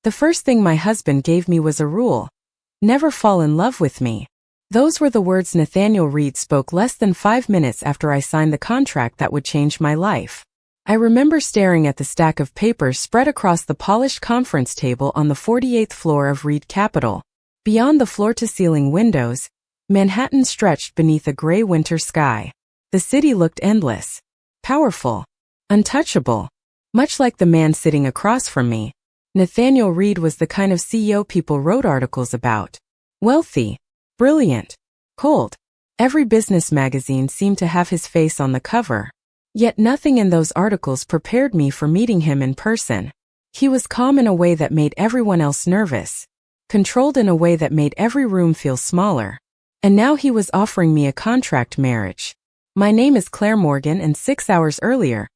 The first thing my husband gave me was a rule: never fall in love with me. Those were the words Nathaniel Reed spoke less than 5 minutes after I signed the contract that would change my life. I remember staring at the stack of papers spread across the polished conference table on the 48th floor of Reed Capital. Beyond the floor-to-ceiling windows, Manhattan stretched beneath a gray winter sky. The city looked endless, powerful, untouchable, much like the man sitting across from me. Nathaniel Reed was the kind of CEO people wrote articles about. Wealthy, brilliant, cold. Every business magazine seemed to have his face on the cover. Yet nothing in those articles prepared me for meeting him in person. He was calm in a way that made everyone else nervous, controlled in a way that made every room feel smaller. And now he was offering me a contract marriage. My name is Claire Morgan, and 6 hours earlier,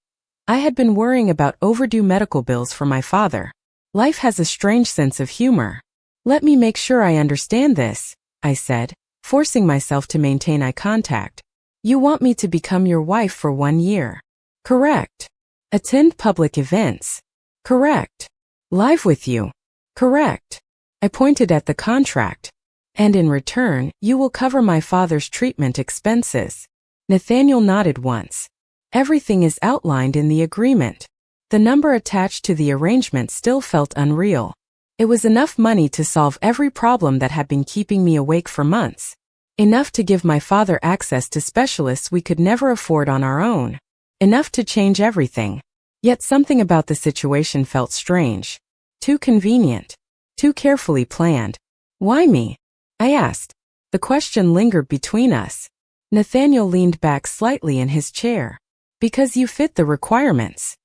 I had been worrying about overdue medical bills for my father. Life has a strange sense of humor. Let me make sure I understand this, I said, forcing myself to maintain eye contact. You want me to become your wife for 1 year? Correct. Attend public events? Correct. Live with you? Correct. I pointed at the contract. And in return, you will cover my father's treatment expenses. Nathaniel nodded once. Everything is outlined in the agreement. The number attached to the arrangement still felt unreal. It was enough money to solve every problem that had been keeping me awake for months. Enough to give my father access to specialists we could never afford on our own. Enough to change everything. Yet something about the situation felt strange. Too convenient. Too carefully planned. Why me? I asked. The question lingered between us. Nathaniel leaned back slightly in his chair. Because you fit the requirements.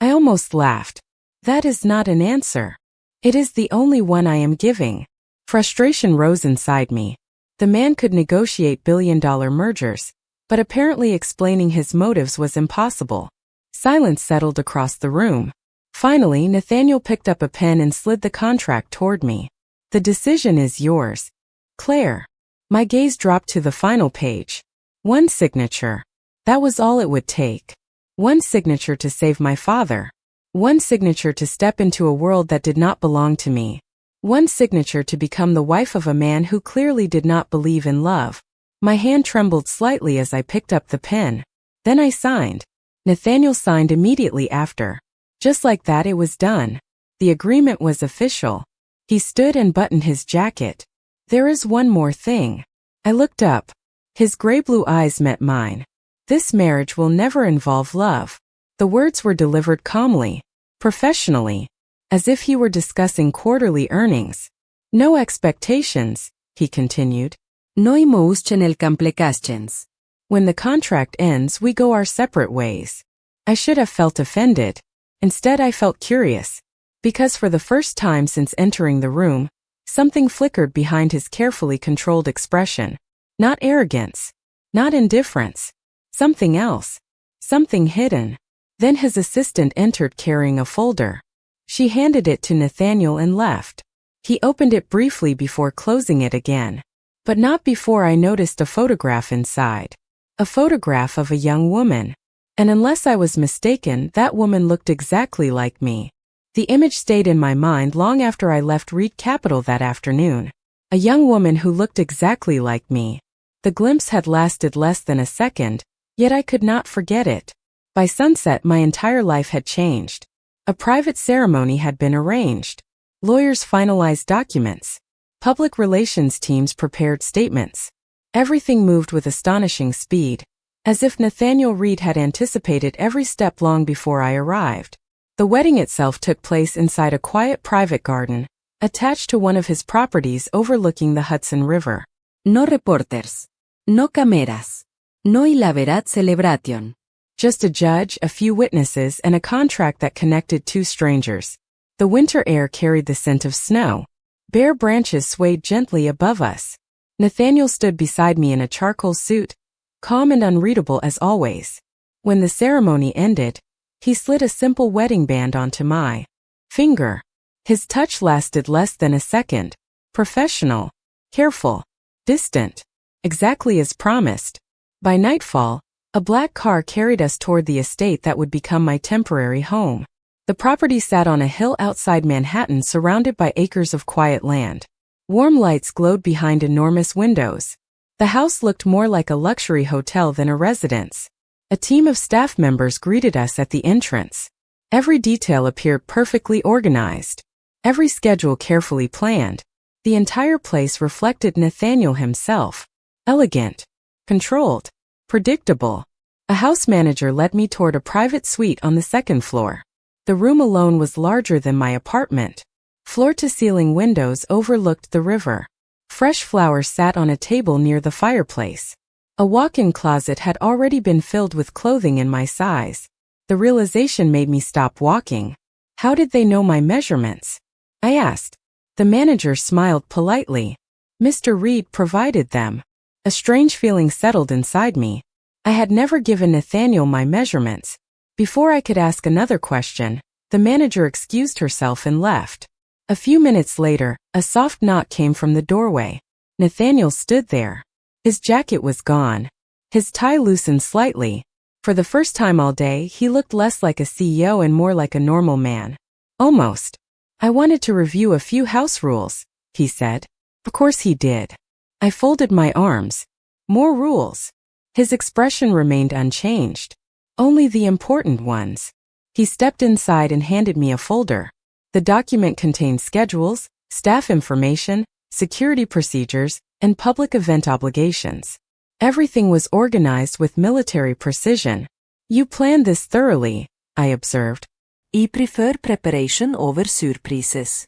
I almost laughed. That is not an answer. It is the only one I am giving. Frustration rose inside me. The man could negotiate billion-dollar mergers, but apparently explaining his motives was impossible. Silence settled across the room. Finally, Nathaniel picked up a pen and slid the contract toward me. The decision is yours, Claire. My gaze dropped to the final page. One signature. That was all it would take. One signature to save my father. One signature to step into a world that did not belong to me. One signature to become the wife of a man who clearly did not believe in love. My hand trembled slightly as I picked up the pen. Then I signed. Nathaniel signed immediately after. Just like that, it was done. The agreement was official. He stood and buttoned his jacket. There is one more thing. I looked up. His gray-blue eyes met mine. This marriage will never involve love. The words were delivered calmly, professionally, as if he were discussing quarterly earnings. No expectations, he continued. No emotional complications. When the contract ends, we go our separate ways. I should have felt offended. Instead, I felt curious. Because for the first time since entering the room, something flickered behind his carefully controlled expression. Not arrogance. Not indifference. Something else. Something hidden. Then his assistant entered carrying a folder. She handed it to Nathaniel and left. He opened it briefly before closing it again. But not before I noticed a photograph inside. A photograph of a young woman. And unless I was mistaken, that woman looked exactly like me. The image stayed in my mind long after I left Reed Capital that afternoon. A young woman who looked exactly like me. The glimpse had lasted less than a second, yet I could not forget it. By sunset, my entire life had changed. A private ceremony had been arranged. Lawyers finalized documents. Public relations teams prepared statements. Everything moved with astonishing speed, as if Nathaniel Reed had anticipated every step long before I arrived. The wedding itself took place inside a quiet private garden, attached to one of his properties overlooking the Hudson River. No reporters. No cameras. No elaborate celebration. Just a judge, a few witnesses, and a contract that connected two strangers. The winter air carried the scent of snow. Bare branches swayed gently above us. Nathaniel stood beside me in a charcoal suit, calm and unreadable as always. When the ceremony ended, he slid a simple wedding band onto my finger. His touch lasted less than a second. Professional, careful, distant, exactly as promised. By nightfall, a black car carried us toward the estate that would become my temporary home. The property sat on a hill outside Manhattan surrounded by acres of quiet land. Warm lights glowed behind enormous windows. The house looked more like a luxury hotel than a residence. A team of staff members greeted us at the entrance. Every detail appeared perfectly organized. Every schedule carefully planned. The entire place reflected Nathaniel himself. Elegant. Controlled. Predictable. A house manager led me toward a private suite on the second floor. The room alone was larger than my apartment. Floor-to-ceiling windows overlooked the river. Fresh flowers sat on a table near the fireplace. A walk-in closet had already been filled with clothing in my size. The realization made me stop walking. How did they know my measurements? I asked. The manager smiled politely. Mr. Reed provided them. A strange feeling settled inside me. I had never given Nathaniel my measurements. Before I could ask another question, the manager excused herself and left. A few minutes later, a soft knock came from the doorway. Nathaniel stood there. His jacket was gone. His tie loosened slightly. For the first time all day, he looked less like a CEO and more like a normal man. Almost. I wanted to review a few house rules, he said. Of course he did. I folded my arms. More rules. His expression remained unchanged. Only the important ones. He stepped inside and handed me a folder. The document contained schedules, staff information, security procedures, and public event obligations. Everything was organized with military precision. You planned this thoroughly, I observed. I prefer preparation over surprises.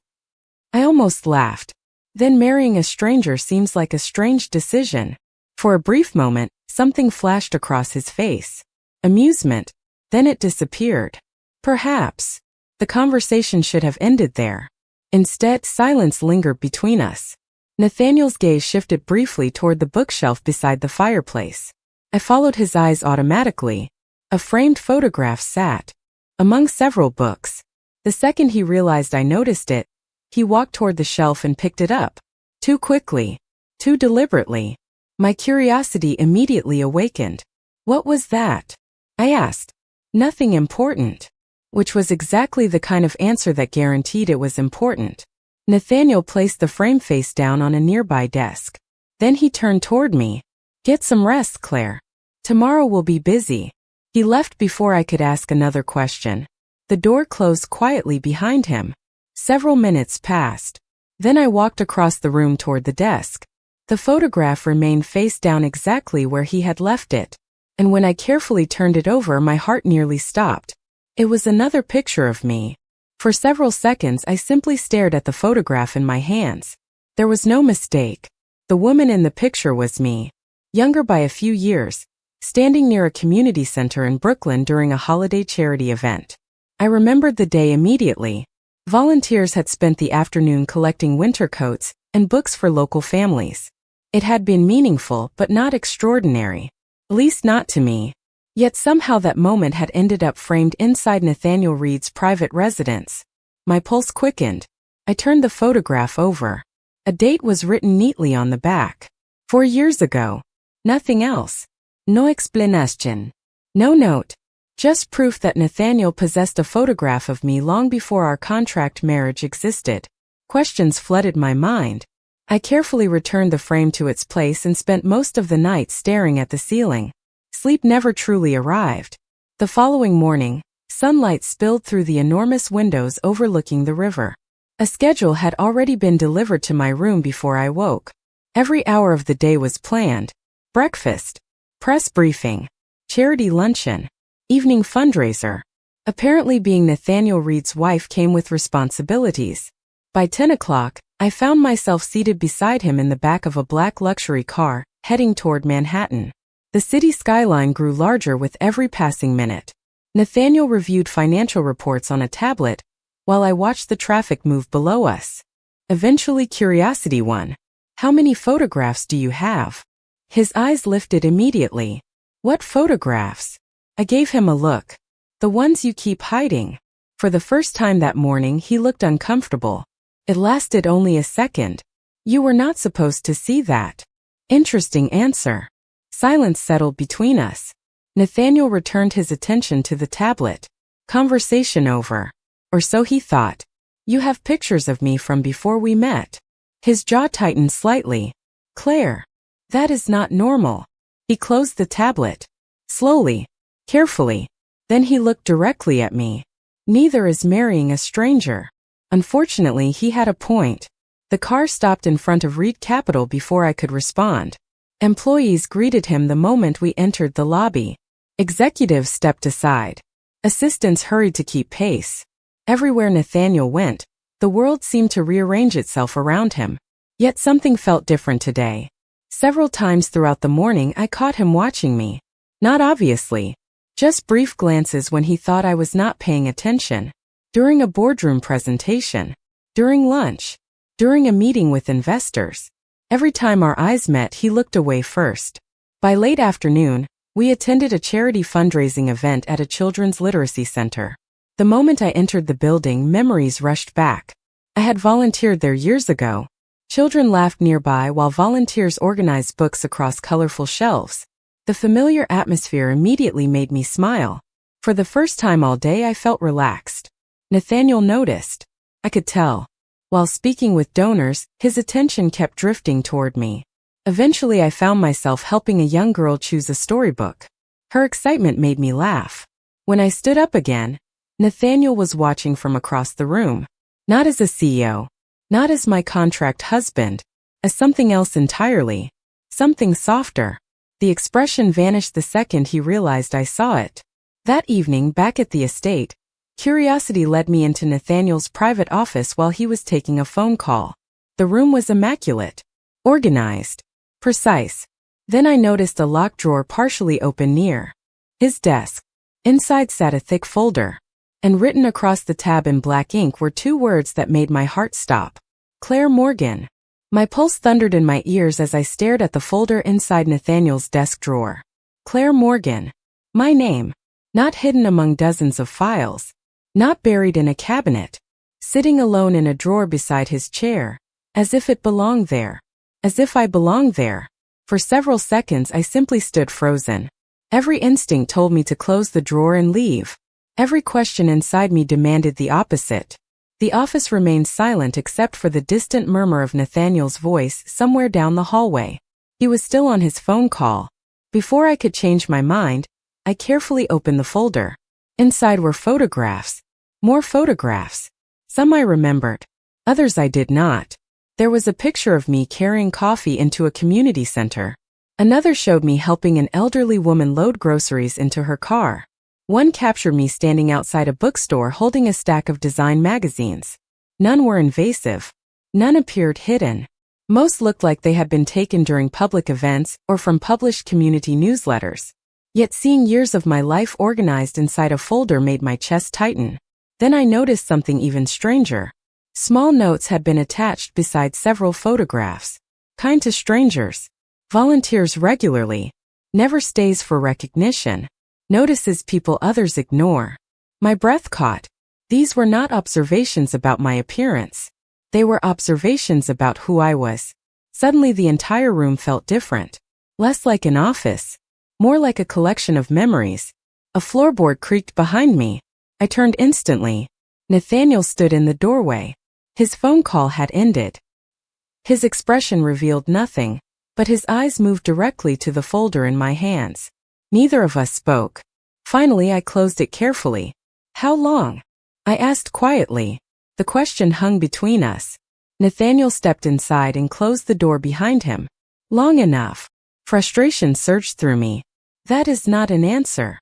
I almost laughed. Then marrying a stranger seems like a strange decision. For a brief moment, something flashed across his face. Amusement. Then it disappeared. Perhaps. The conversation should have ended there. Instead, silence lingered between us. Nathaniel's gaze shifted briefly toward the bookshelf beside the fireplace. I followed his eyes automatically. A framed photograph sat among several books. The second he realized I noticed it, he walked toward the shelf and picked it up. Too quickly. Too deliberately. My curiosity immediately awakened. What was that? I asked. Nothing important. Which was exactly the kind of answer that guaranteed it was important. Nathaniel placed the frame face down on a nearby desk. Then he turned toward me. Get some rest, Claire. Tomorrow will be busy. He left before I could ask another question. The door closed quietly behind him. Several minutes passed. Then I walked across the room toward the desk. The photograph remained face down exactly where he had left it. And when I carefully turned it over, my heart nearly stopped. It was another picture of me. For several seconds I simply stared at the photograph in my hands. There was no mistake. The woman in the picture was me. Younger by a few years, standing near a community center in Brooklyn during a holiday charity event. I remembered the day immediately. Volunteers had spent the afternoon collecting winter coats and books for local families. It had been meaningful but not extraordinary. At least not to me. Yet somehow that moment had ended up framed inside Nathaniel Reed's private residence. My pulse quickened. I turned the photograph over. A date was written neatly on the back. 4 years ago. Nothing else. No explanation. No note. Just proof that Nathaniel possessed a photograph of me long before our contract marriage existed. Questions flooded my mind. I carefully returned the frame to its place and spent most of the night staring at the ceiling. Sleep never truly arrived. The following morning, sunlight spilled through the enormous windows overlooking the river. A schedule had already been delivered to my room before I woke. Every hour of the day was planned. Breakfast, press briefing, charity luncheon, evening fundraiser. Apparently being Nathaniel Reed's wife came with responsibilities. By 10 o'clock, I found myself seated beside him in the back of a black luxury car, heading toward Manhattan. The city skyline grew larger with every passing minute. Nathaniel reviewed financial reports on a tablet, while I watched the traffic move below us. Eventually curiosity won. How many photographs do you have? His eyes lifted immediately. What photographs? I gave him a look. The ones you keep hiding. For the first time that morning he looked uncomfortable. It lasted only a second. You were not supposed to see that. Interesting answer. Silence settled between us. Nathaniel returned his attention to the tablet. Conversation over. Or so he thought. You have pictures of me from before we met. His jaw tightened slightly. Claire. That is not normal. He closed the tablet. Slowly. Carefully. Then he looked directly at me. Neither is marrying a stranger. Unfortunately, he had a point. The car stopped in front of Reed Capital before I could respond. Employees greeted him the moment we entered the lobby. Executives stepped aside. Assistants hurried to keep pace. Everywhere Nathaniel went, the world seemed to rearrange itself around him. Yet something felt different today. Several times throughout the morning I caught him watching me. Not obviously. Just brief glances when he thought I was not paying attention. During a boardroom presentation. During lunch. During a meeting with investors. Every time our eyes met, he looked away first. By late afternoon, we attended a charity fundraising event at a children's literacy center. The moment I entered the building, memories rushed back. I had volunteered there years ago. Children laughed nearby while volunteers organized books across colorful shelves. The familiar atmosphere immediately made me smile. For the first time all day, I felt relaxed. Nathaniel noticed. I could tell. While speaking with donors, his attention kept drifting toward me. Eventually, I found myself helping a young girl choose a storybook. Her excitement made me laugh. When I stood up again, Nathaniel was watching from across the room. Not as a CEO. Not as my contract husband. As something else entirely. Something softer. The expression vanished the second he realized I saw it. That evening, back at the estate, curiosity led me into Nathaniel's private office while he was taking a phone call. The room was immaculate. Organized. Precise. Then I noticed a locked drawer partially open near his desk. Inside sat a thick folder. And written across the tab in black ink were two words that made my heart stop. Claire Morgan. My pulse thundered in my ears as I stared at the folder inside Nathaniel's desk drawer. Claire Morgan. My name. Not hidden among dozens of files. Not buried in a cabinet. Sitting alone in a drawer beside his chair. As if it belonged there. As if I belonged there. For several seconds I simply stood frozen. Every instinct told me to close the drawer and leave. Every question inside me demanded the opposite. The office remained silent except for the distant murmur of Nathaniel's voice somewhere down the hallway. He was still on his phone call. Before I could change my mind, I carefully opened the folder. Inside were photographs. More photographs. Some I remembered. Others I did not. There was a picture of me carrying coffee into a community center. Another showed me helping an elderly woman load groceries into her car. One captured me standing outside a bookstore holding a stack of design magazines. None were invasive. None appeared hidden. Most looked like they had been taken during public events or from published community newsletters. Yet seeing years of my life organized inside a folder made my chest tighten. Then I noticed something even stranger. Small notes had been attached beside several photographs. Kind to strangers. Volunteers regularly. Never stays for recognition. Notices people others ignore. My breath caught. These were not observations about my appearance. They were observations about who I was. Suddenly the entire room felt different. Less like an office. More like a collection of memories. A floorboard creaked behind me. I turned instantly. Nathaniel stood in the doorway. His phone call had ended. His expression revealed nothing, but his eyes moved directly to the folder in my hands. Neither of us spoke. Finally, I closed it carefully. How long? I asked quietly. The question hung between us. Nathaniel stepped inside and closed the door behind him. Long enough. Frustration surged through me. That is not an answer.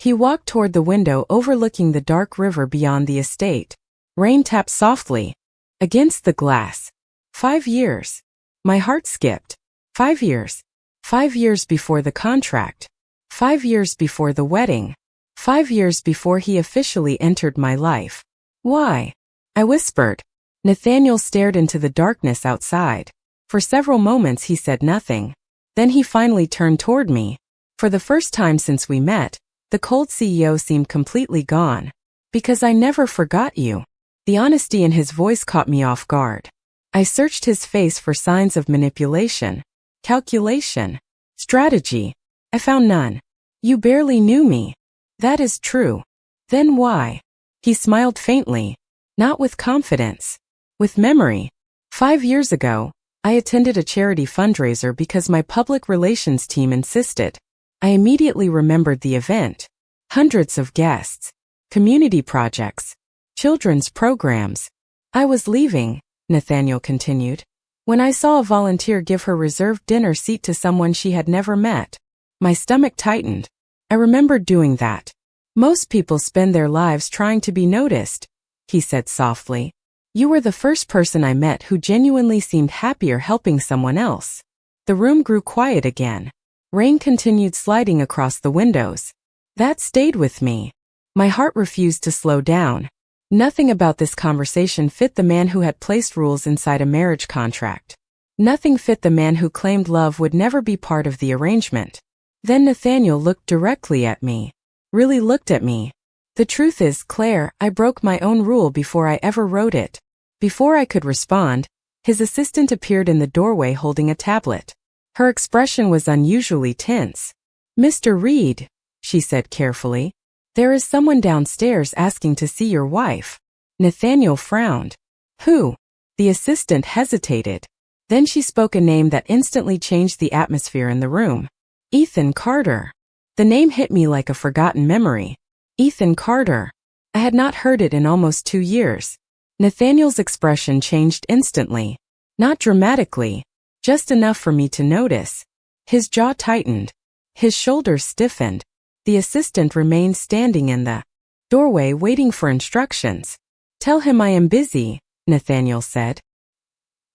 He walked toward the window overlooking the dark river beyond the estate. Rain tapped softly against the glass. 5 years. My heart skipped. 5 years. 5 years before the contract. 5 years before the wedding. 5 years before he officially entered my life. Why? I whispered. Nathaniel stared into the darkness outside. For several moments he said nothing. Then he finally turned toward me. For the first time since we met, the cold CEO seemed completely gone. Because I never forgot you. The honesty in his voice caught me off guard. I searched his face for signs of manipulation. Calculation. Strategy. I found none. You barely knew me. That is true. Then why? He smiled faintly. Not with confidence. With memory. 5 years ago, I attended a charity fundraiser because my public relations team insisted. I immediately remembered the event. Hundreds of guests. Community projects. Children's programs. I was leaving, Nathaniel continued, when I saw a volunteer give her reserved dinner seat to someone she had never met. My stomach tightened. I remembered doing that. Most people spend their lives trying to be noticed, he said softly. You were the first person I met who genuinely seemed happier helping someone else. The room grew quiet again. Rain continued sliding across the windows. That stayed with me. My heart refused to slow down. Nothing about this conversation fit the man who had placed rules inside a marriage contract. Nothing fit the man who claimed love would never be part of the arrangement. Then Nathaniel looked directly at me. Really looked at me. The truth is, Claire, I broke my own rule before I ever wrote it. Before I could respond, his assistant appeared in the doorway holding a tablet. Her expression was unusually tense. Mr. Reed, she said carefully, there is someone downstairs asking to see your wife. Nathaniel frowned. Who? The assistant hesitated. Then she spoke a name that instantly changed the atmosphere in the room. Ethan Carter. The name hit me like a forgotten memory. Ethan Carter. I had not heard it in almost 2 years. Nathaniel's expression changed instantly. Not dramatically, just enough for me to notice. His jaw tightened. His shoulders stiffened. The assistant remained standing in the doorway waiting for instructions. Tell him I am busy, Nathaniel said.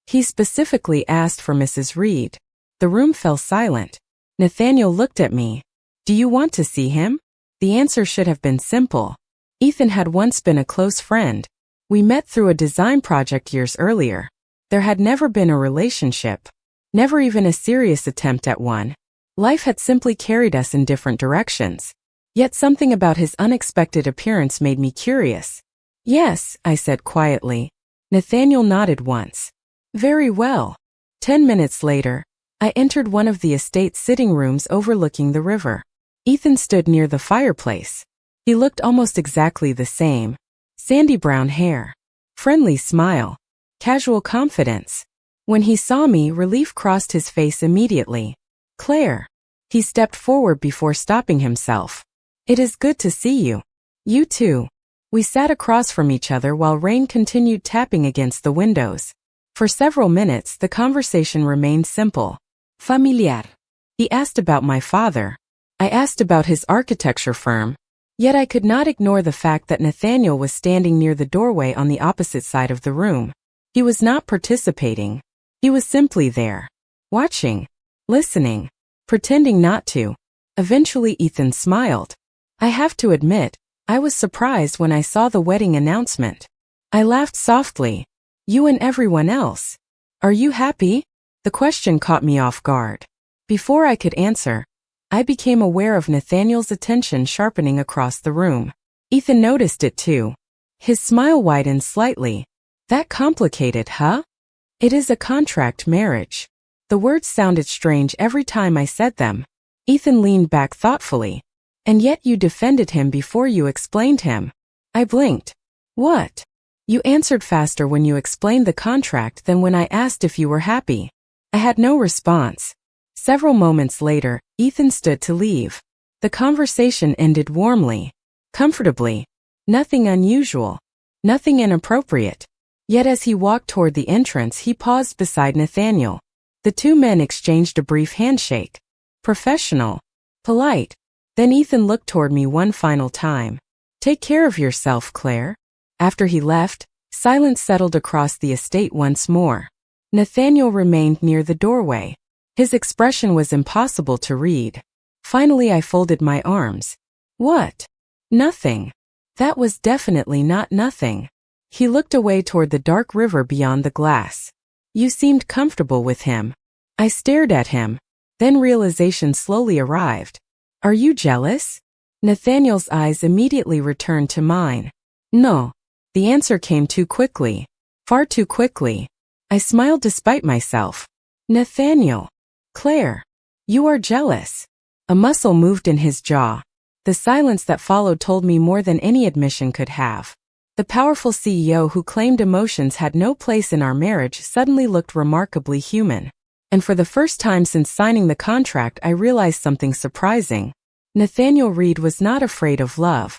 He specifically asked for Mrs. Reed. The room fell silent. Nathaniel looked at me. Do you want to see him? The answer should have been simple. Ethan had once been a close friend. We met through a design project years earlier. There had never been a relationship. Never even a serious attempt at one. Life had simply carried us in different directions. Yet something about his unexpected appearance made me curious. Yes, I said quietly. Nathaniel nodded once. Very well. 10 minutes later, I entered one of the estate's sitting rooms overlooking the river. Ethan stood near the fireplace. He looked almost exactly the same. Sandy brown hair. Friendly smile. Casual confidence. When he saw me, relief crossed his face immediately. Claire. He stepped forward before stopping himself. It is good to see you. You too. We sat across from each other while rain continued tapping against the windows. For several minutes, the conversation remained simple. Familiar. He asked about my father. I asked about his architecture firm. Yet I could not ignore the fact that Nathaniel was standing near the doorway on the opposite side of the room. He was not participating. He was simply there. Watching. Listening. Pretending not to. Eventually Ethan smiled. I have to admit, I was surprised when I saw the wedding announcement. I laughed softly. You and everyone else. Are you happy? The question caught me off guard. Before I could answer, I became aware of Nathaniel's attention sharpening across the room. Ethan noticed it too. His smile widened slightly. That complicated, huh? It is a contract marriage. The words sounded strange every time I said them. Ethan leaned back thoughtfully. And yet you defended him before you explained him. I blinked. What? You answered faster when you explained the contract than when I asked if you were happy. I had no response. Several moments later, Ethan stood to leave. The conversation ended warmly. Comfortably. Nothing unusual. Nothing inappropriate. Yet as he walked toward the entrance, he paused beside Nathaniel. The two men exchanged a brief handshake. Professional. Polite. Then Ethan looked toward me one final time. Take care of yourself, Claire. After he left, silence settled across the estate once more. Nathaniel remained near the doorway. His expression was impossible to read. Finally I folded my arms. What? Nothing. That was definitely not nothing. He looked away toward the dark river beyond the glass. You seemed comfortable with him. I stared at him. Then realization slowly arrived. Are you jealous? Nathaniel's eyes immediately returned to mine. No. The answer came too quickly. Far too quickly. I smiled despite myself. Nathaniel. Claire. You are jealous. A muscle moved in his jaw. The silence that followed told me more than any admission could have. The powerful CEO who claimed emotions had no place in our marriage suddenly looked remarkably human. And for the first time since signing the contract, I realized something surprising. Nathaniel Reed was not afraid of love.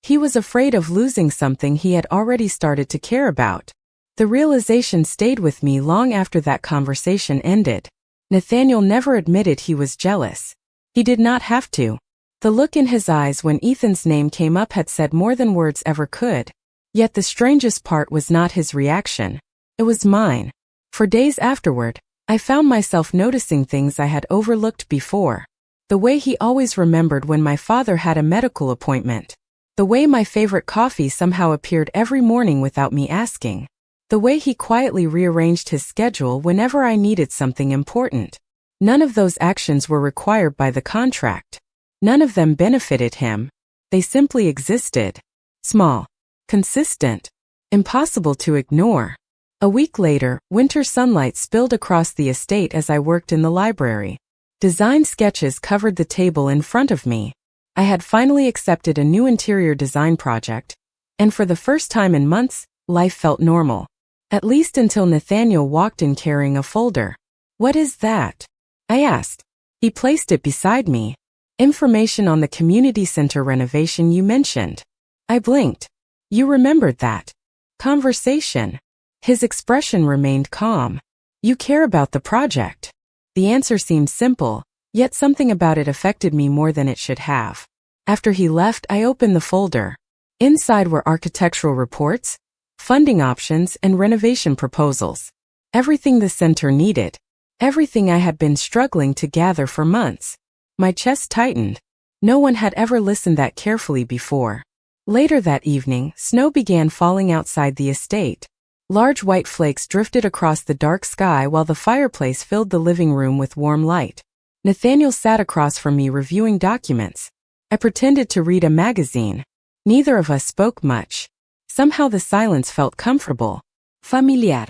He was afraid of losing something he had already started to care about. The realization stayed with me long after that conversation ended. Nathaniel never admitted he was jealous. He did not have to. The look in his eyes when Ethan's name came up had said more than words ever could. Yet the strangest part was not his reaction. It was mine. For days afterward, I found myself noticing things I had overlooked before. The way he always remembered when my father had a medical appointment. The way my favorite coffee somehow appeared every morning without me asking. The way he quietly rearranged his schedule whenever I needed something important. None of those actions were required by the contract. None of them benefited him. They simply existed. Small. Consistent. Impossible to ignore. A week later, winter sunlight spilled across the estate as I worked in the library. Design sketches covered the table in front of me. I had finally accepted a new interior design project, and for the first time in months, life felt normal. At least until Nathaniel walked in carrying a folder. "What is that?" I asked. He placed it beside me. "Information on the community center renovation you mentioned." I blinked. "You remembered that conversation?" His expression remained calm. "You care about the project." The answer seemed simple, yet something about it affected me more than it should have. After he left, I opened the folder. Inside were architectural reports, funding options, and renovation proposals. Everything the center needed. Everything I had been struggling to gather for months. My chest tightened. No one had ever listened that carefully before. Later that evening, snow began falling outside the estate. Large white flakes drifted across the dark sky while the fireplace filled the living room with warm light. Nathaniel sat across from me reviewing documents. I pretended to read a magazine. Neither of us spoke much. Somehow the silence felt comfortable. Familiar.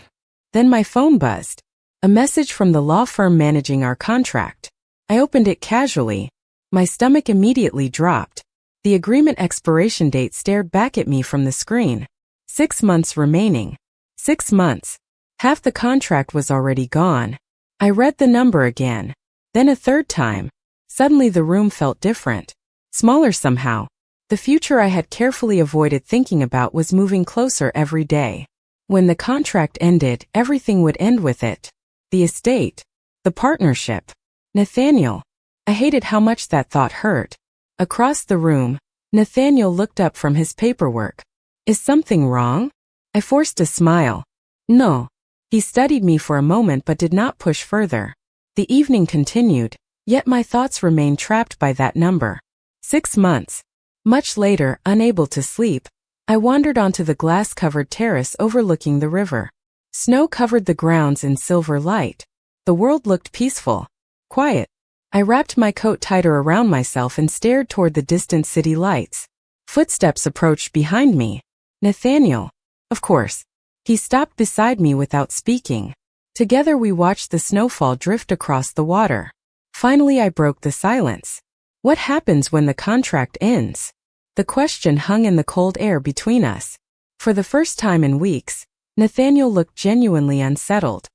Then my phone buzzed. A message from the law firm managing our contract. I opened it casually. My stomach immediately dropped. The agreement expiration date stared back at me from the screen. 6 months remaining. 6 months. Half the contract was already gone. I read the number again. Then a third time. Suddenly the room felt different. Smaller somehow. The future I had carefully avoided thinking about was moving closer every day. When the contract ended, everything would end with it. The estate. The partnership. Nathaniel. I hated how much that thought hurt. Across the room, Nathaniel looked up from his paperwork. "Is something wrong?" I forced a smile. "No." He studied me for a moment but did not push further. The evening continued, yet my thoughts remained trapped by that number. 6 months. Much later, unable to sleep, I wandered onto the glass-covered terrace overlooking the river. Snow covered the grounds in silver light. The world looked peaceful. Quiet. I wrapped my coat tighter around myself and stared toward the distant city lights. Footsteps approached behind me. Nathaniel. Of course. He stopped beside me without speaking. Together we watched the snowfall drift across the water. Finally I broke the silence. What happens when the contract ends? The question hung in the cold air between us. For the first time in weeks, Nathaniel looked genuinely unsettled.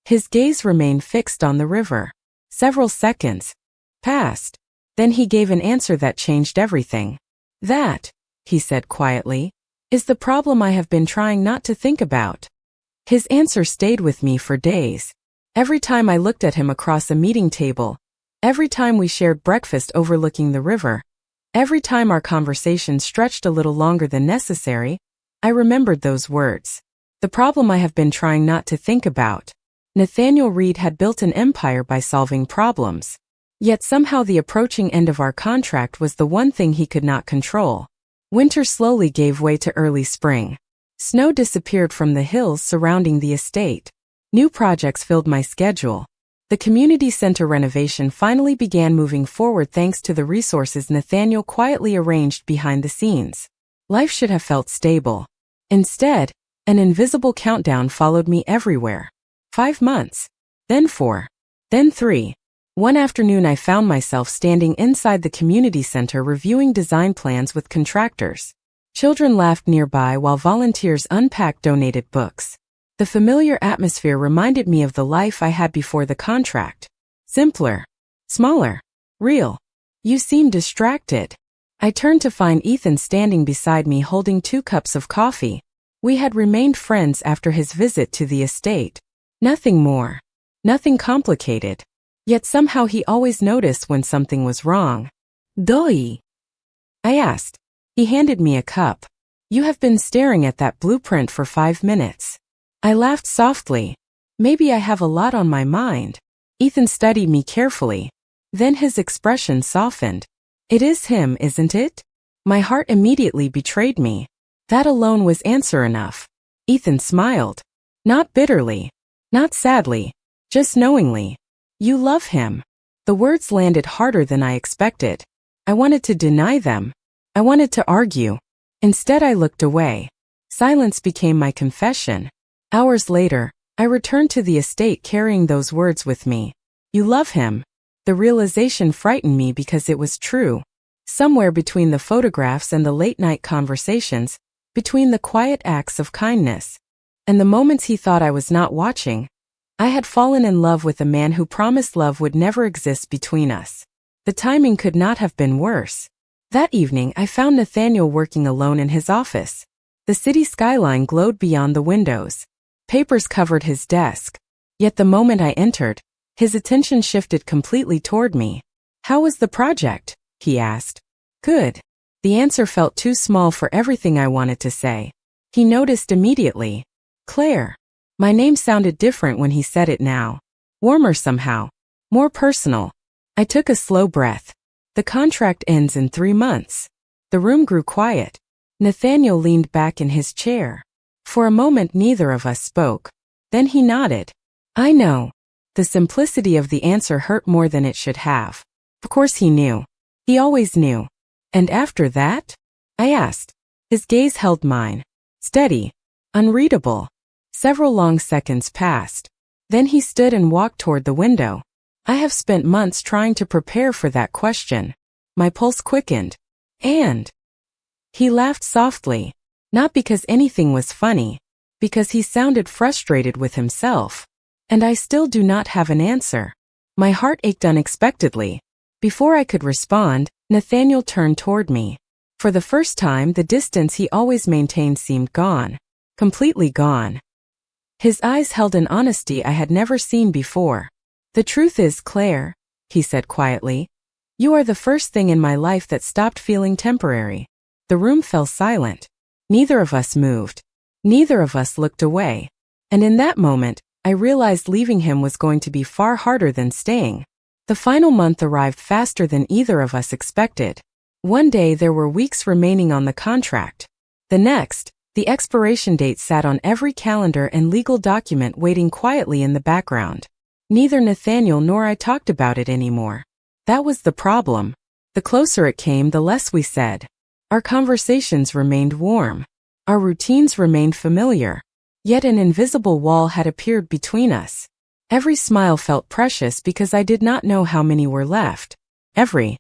His gaze remained fixed on the river. Several seconds passed. Then he gave an answer that changed everything. "That," he said quietly, "is the problem I have been trying not to think about." His answer stayed with me for days. Every time I looked at him across a meeting table, every time we shared breakfast overlooking the river, every time our conversation stretched a little longer than necessary, I remembered those words. The problem I have been trying not to think about. Nathaniel Reed had built an empire by solving problems. Yet somehow the approaching end of our contract was the one thing he could not control. Winter slowly gave way to early spring. Snow disappeared from the hills surrounding the estate. New projects filled my schedule. The community center renovation finally began moving forward thanks to the resources Nathaniel quietly arranged behind the scenes. Life should have felt stable. Instead, an invisible countdown followed me everywhere. 5 months. Then 4. Then 3. One afternoon I found myself standing inside the community center reviewing design plans with contractors. Children laughed nearby while volunteers unpacked donated books. The familiar atmosphere reminded me of the life I had before the contract. Simpler. Smaller. Real. You seem distracted. I turned to find Ethan standing beside me holding 2 cups of coffee. We had remained friends after his visit to the estate. Nothing more. Nothing complicated. Yet somehow he always noticed when something was wrong. Doi? I asked. He handed me a cup. You have been staring at that blueprint for 5 minutes. I laughed softly. Maybe I have a lot on my mind. Ethan studied me carefully. Then his expression softened. It is him, isn't it? My heart immediately betrayed me. That alone was answer enough. Ethan smiled. Not bitterly. Not sadly. Just knowingly. You love him. The words landed harder than I expected. I wanted to deny them. I wanted to argue. Instead I looked away. Silence became my confession. Hours later, I returned to the estate carrying those words with me. You love him. The realization frightened me because it was true. Somewhere between the photographs and the late-night conversations, between the quiet acts of kindness, and the moments he thought I was not watching, I had fallen in love with a man who promised love would never exist between us. The timing could not have been worse. That evening I found Nathaniel working alone in his office. The city skyline glowed beyond the windows. Papers covered his desk. Yet the moment I entered, his attention shifted completely toward me. How was the project? He asked. Good. The answer felt too small for everything I wanted to say. He noticed immediately. Claire. My name sounded different when he said it now. Warmer somehow. More personal. I took a slow breath. The contract ends in 3 months. The room grew quiet. Nathaniel leaned back in his chair. For a moment neither of us spoke. Then he nodded. I know. The simplicity of the answer hurt more than it should have. Of course he knew. He always knew. And after that? I asked. His gaze held mine. Steady. Unreadable. Several long seconds passed. Then he stood and walked toward the window. I have spent months trying to prepare for that question. My pulse quickened. And he laughed softly. Not because anything was funny. Because he sounded frustrated with himself. And I still do not have an answer. My heart ached unexpectedly. Before I could respond, Nathaniel turned toward me. For the first time, the distance he always maintained seemed gone. Completely gone. His eyes held an honesty I had never seen before. The truth is, Claire, he said quietly, you are the first thing in my life that stopped feeling temporary. The room fell silent. Neither of us moved. Neither of us looked away. And in that moment, I realized leaving him was going to be far harder than staying. The final month arrived faster than either of us expected. One day there were weeks remaining on the contract. The next, the expiration date sat on every calendar and legal document waiting quietly in the background. Neither Nathaniel nor I talked about it anymore. That was the problem. The closer it came, the less we said. Our conversations remained warm. Our routines remained familiar. Yet an invisible wall had appeared between us. Every smile felt precious because I did not know how many were left. Every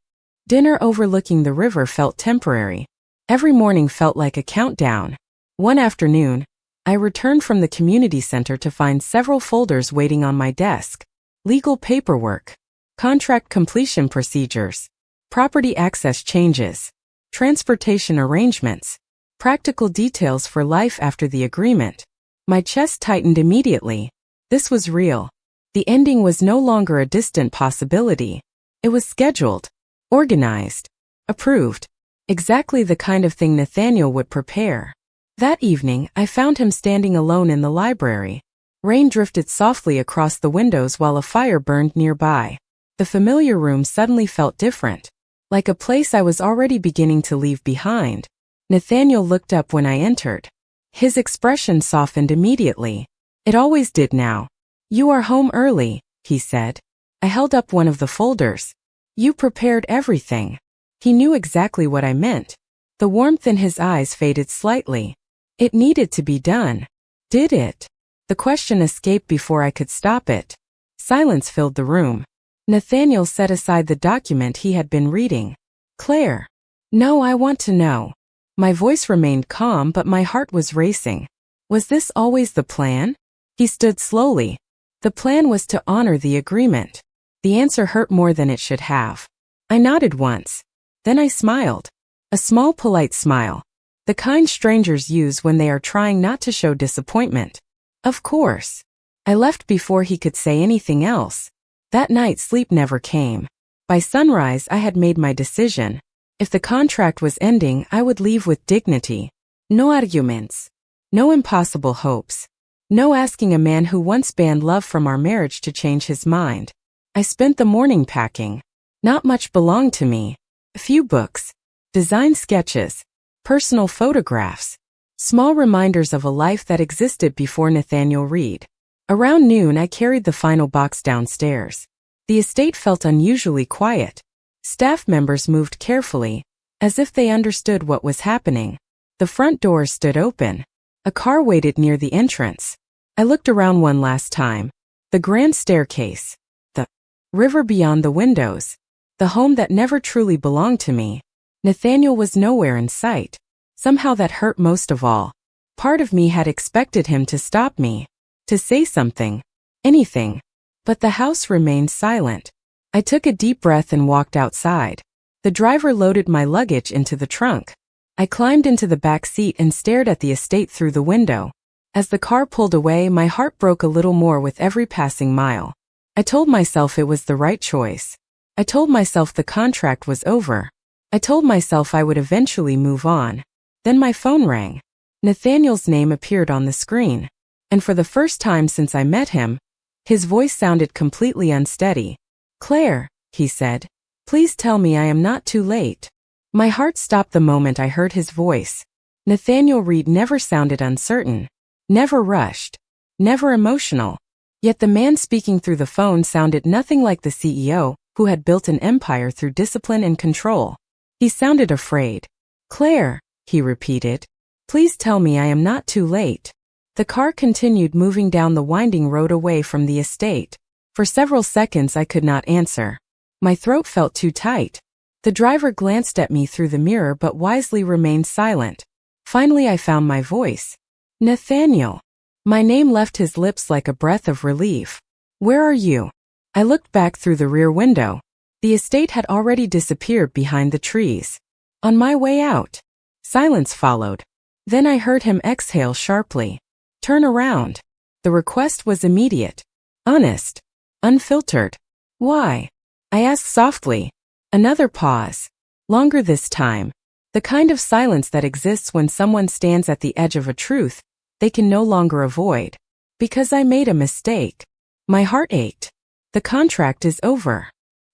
dinner overlooking the river felt temporary. Every morning felt like a countdown. One afternoon, I returned from the community center to find several folders waiting on my desk. Legal paperwork, contract completion procedures, property access changes, transportation arrangements, practical details for life after the agreement. My chest tightened immediately. This was real. The ending was no longer a distant possibility. It was scheduled, organized, approved. Exactly the kind of thing Nathaniel would prepare. That evening, I found him standing alone in the library. Rain drifted softly across the windows while a fire burned nearby. The familiar room suddenly felt different, like a place I was already beginning to leave behind. Nathaniel looked up when I entered. His expression softened immediately. It always did now. You are home early, he said. I held up one of the folders. You prepared everything. He knew exactly what I meant. The warmth in his eyes faded slightly. It needed to be done. Did it? The question escaped before I could stop it. Silence filled the room. Nathaniel set aside the document he had been reading. Claire. No, I want to know. My voice remained calm, but my heart was racing. Was this always the plan? He stood slowly. The plan was to honor the agreement. The answer hurt more than it should have. I nodded once. Then I smiled. A small, polite smile. The kind strangers use when they are trying not to show disappointment. Of course. I left before he could say anything else. That night sleep never came. By sunrise I had made my decision. If the contract was ending, I would leave with dignity. No arguments. No impossible hopes. No asking a man who once banned love from our marriage to change his mind. I spent the morning packing. Not much belonged to me. A few books. Design sketches. Personal photographs. Small reminders of a life that existed before Nathaniel Reed. Around noon I carried the final box downstairs. The estate felt unusually quiet. Staff members moved carefully, as if they understood what was happening. The front doors stood open. A car waited near the entrance. I looked around one last time. The grand staircase. The river beyond the windows. The home that never truly belonged to me. Nathaniel was nowhere in sight. Somehow that hurt most of all. Part of me had expected him to stop me. To say something. Anything. But the house remained silent. I took a deep breath and walked outside. The driver loaded my luggage into the trunk. I climbed into the back seat and stared at the estate through the window. As the car pulled away, my heart broke a little more with every passing mile. I told myself it was the right choice. I told myself the contract was over. I told myself I would eventually move on. Then my phone rang. Nathaniel's name appeared on the screen. And for the first time since I met him, his voice sounded completely unsteady. Claire, he said, please tell me I am not too late. My heart stopped the moment I heard his voice. Nathaniel Reed never sounded uncertain, never rushed, never emotional. Yet the man speaking through the phone sounded nothing like the CEO, who had built an empire through discipline and control. He sounded afraid. Claire, he repeated, please tell me I am not too late. The car continued moving down the winding road away from the estate. For several seconds I could not answer. My throat felt too tight. The driver glanced at me through the mirror but wisely remained silent. Finally I found my voice. Nathaniel. My name left his lips like a breath of relief. Where are you? I looked back through the rear window. The estate had already disappeared behind the trees. On my way out. Silence followed. Then I heard him exhale sharply. Turn around. The request was immediate. Honest. Unfiltered. Why? I asked softly. Another pause. Longer this time. The kind of silence that exists when someone stands at the edge of a truth they can no longer avoid. Because I made a mistake. My heart ached. The contract is over.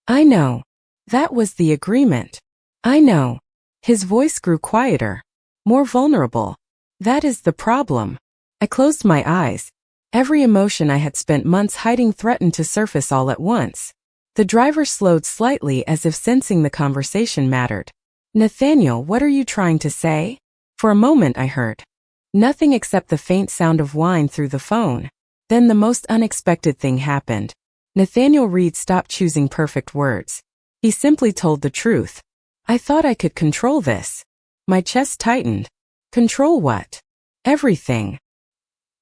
I know. That was the agreement. I know. His voice grew quieter. More vulnerable. That is the problem. I closed my eyes. Every emotion I had spent months hiding threatened to surface all at once. The driver slowed slightly as if sensing the conversation mattered. Nathaniel, what are you trying to say? For a moment I heard. Nothing except the faint sound of whine through the phone. Then the most unexpected thing happened. Nathaniel Reed stopped choosing perfect words. He simply told the truth. I thought I could control this. My chest tightened. Control what? Everything.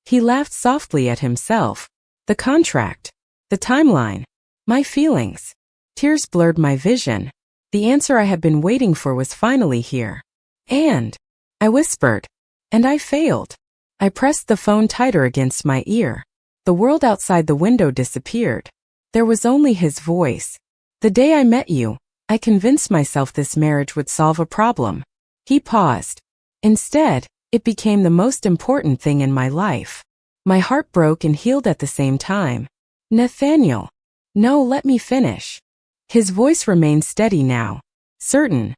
He laughed softly at himself. The contract. The timeline. My feelings. Tears blurred my vision. The answer I had been waiting for was finally here. And I whispered. And I failed. I pressed the phone tighter against my ear. The world outside the window disappeared. There was only his voice. The day I met you, I convinced myself this marriage would solve a problem. He paused. Instead, it became the most important thing in my life. My heart broke and healed at the same time. Nathaniel. No, let me finish. His voice remained steady now. Certain.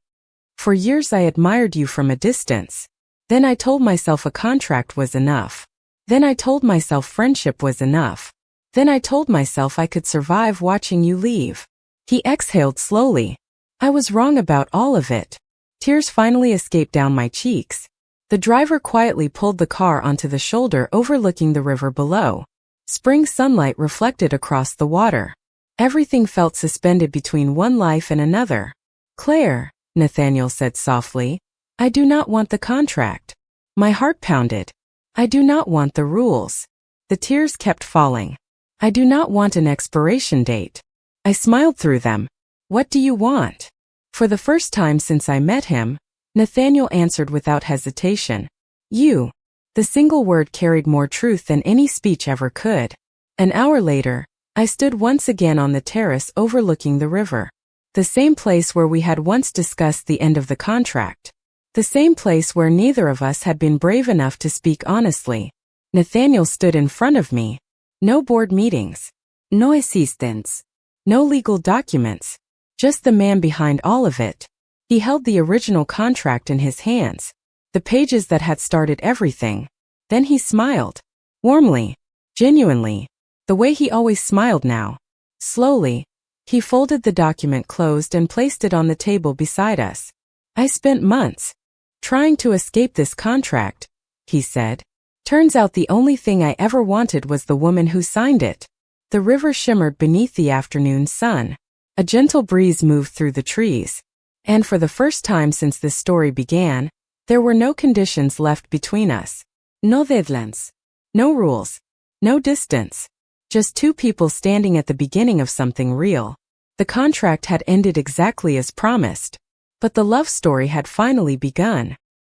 For years I admired you from a distance. Then I told myself a contract was enough. Then I told myself friendship was enough. Then I told myself I could survive watching you leave. He exhaled slowly. I was wrong about all of it. Tears finally escaped down my cheeks. The driver quietly pulled the car onto the shoulder overlooking the river below. Spring sunlight reflected across the water. Everything felt suspended between one life and another. Claire, Nathaniel said softly, I do not want the contract. My heart pounded. I do not want the rules. The tears kept falling. I do not want an expiration date. I smiled through them. What do you want? For the first time since I met him, Nathaniel answered without hesitation. You. The single word carried more truth than any speech ever could. An hour later, I stood once again on the terrace overlooking the river. The same place where we had once discussed the end of the contract. The same place where neither of us had been brave enough to speak honestly. Nathaniel stood in front of me. No board meetings. No assistants. No legal documents. Just the man behind all of it. He held the original contract in his hands. The pages that had started everything. Then he smiled. Warmly. Genuinely. The way he always smiled now. Slowly, he folded the document closed and placed it on the table beside us. I spent months trying to escape this contract, he said. Turns out the only thing I ever wanted was the woman who signed it. The river shimmered beneath the afternoon sun. A gentle breeze moved through the trees. And for the first time since this story began, there were no conditions left between us. No deadlines. No rules. No distance. Just two people standing at the beginning of something real. The contract had ended exactly as promised. But the love story had finally begun.